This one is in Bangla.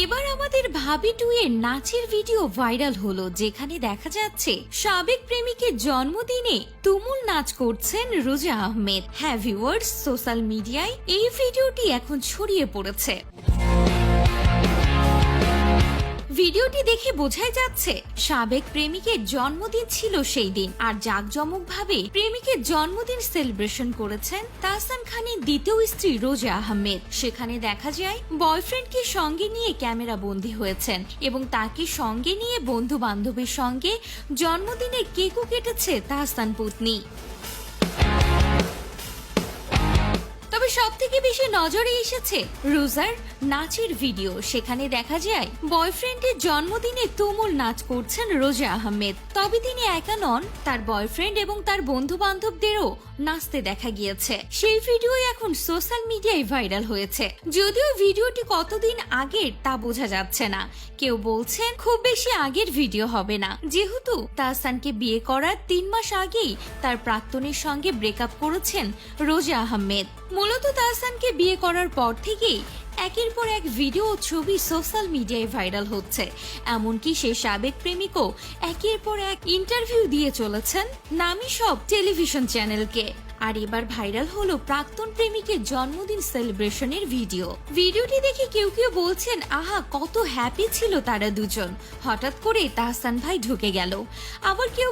এবার আমাদের ভাবি টু এর নাচের ভিডিও ভাইরাল হলো, যেখানে দেখা যাচ্ছে সাবেক প্রেমিকের জন্মদিনে তুমুল নাচ করছেন রোজা আহমেদ। হ্যাঁ ভিউয়ার্স, সোশ্যাল মিডিয়ায় এই ভিডিওটি এখন ছড়িয়ে পড়েছে। ভিডিওটি দেখে বোঝাই যাচ্ছে সাবেক প্রেমিকের জন্মদিন ছিল সেই দিন, আর জাঁকজমকভাবে প্রেমিকের জন্মদিন সেলিব্রেশন করেছেন তাহসান খানের দ্বিতীয় স্ত্রী রোজা আহমেদ। সেখানে দেখা যায় বয়ফ্রেন্ডকে সঙ্গে নিয়ে ক্যামেরা বন্দী হয়েছেন এবং তাকে সঙ্গে নিয়ে বন্ধু বান্ধবের সঙ্গে জন্মদিনের কেকও কেটেছে তাহসান পত্নী। তবে সব থেকে বেশি নজরে এসেছে রোজার নাচের ভিডিও। সেখানে দেখা যায় বয়ফ্রেন্ডের জন্মদিনে তুমুল নাচ করছেন রোজা আহমেদ। তবে তিনি একা নন, তার বয়ফ্রেন্ড এবং তার বন্ধু বান্ধবদেরও নাচতে দেখা গিয়েছে। সেই ভিডিও এখন সোশ্যাল মিডিয়ায় ভাইরাল হয়েছে। যদিও ভিডিওটি কতদিন আগের তা বোঝা যাচ্ছে না। কেউ বলছেন খুব বেশি আগের ভিডিও হবে না, যেহেতু তাহসানকে বিয়ে করার 3 মাস আগেই তার প্রাক্তনের সঙ্গে ব্রেকআপ করেছেন রোজা আহমেদ। মূলত তাহসানকে বিয়ে করার পর থেকেই একের পর এক ভিডিও ও ছবি সোশ্যাল মিডিয়ায় ভাইরাল হচ্ছে। এমনকি সেই সাবেক প্রেমিকও একের পর এক ইন্টারভিউ দিয়ে চলেছেন নামি সব টেলিভিশন চ্যানেলকে। আর এবার ভাইরাল হলো প্রাক্তন প্রেমিকের জন্মদিন সেলিব্রেশনের ভিডিও। ভিডিওটি দেখে কেউ কেউ বলছেন আহা কত হ্যাপি ছিল তারা দুজন, হঠাৎ করে তাহসান ভাই ঢুকে গেল। আবার কেউ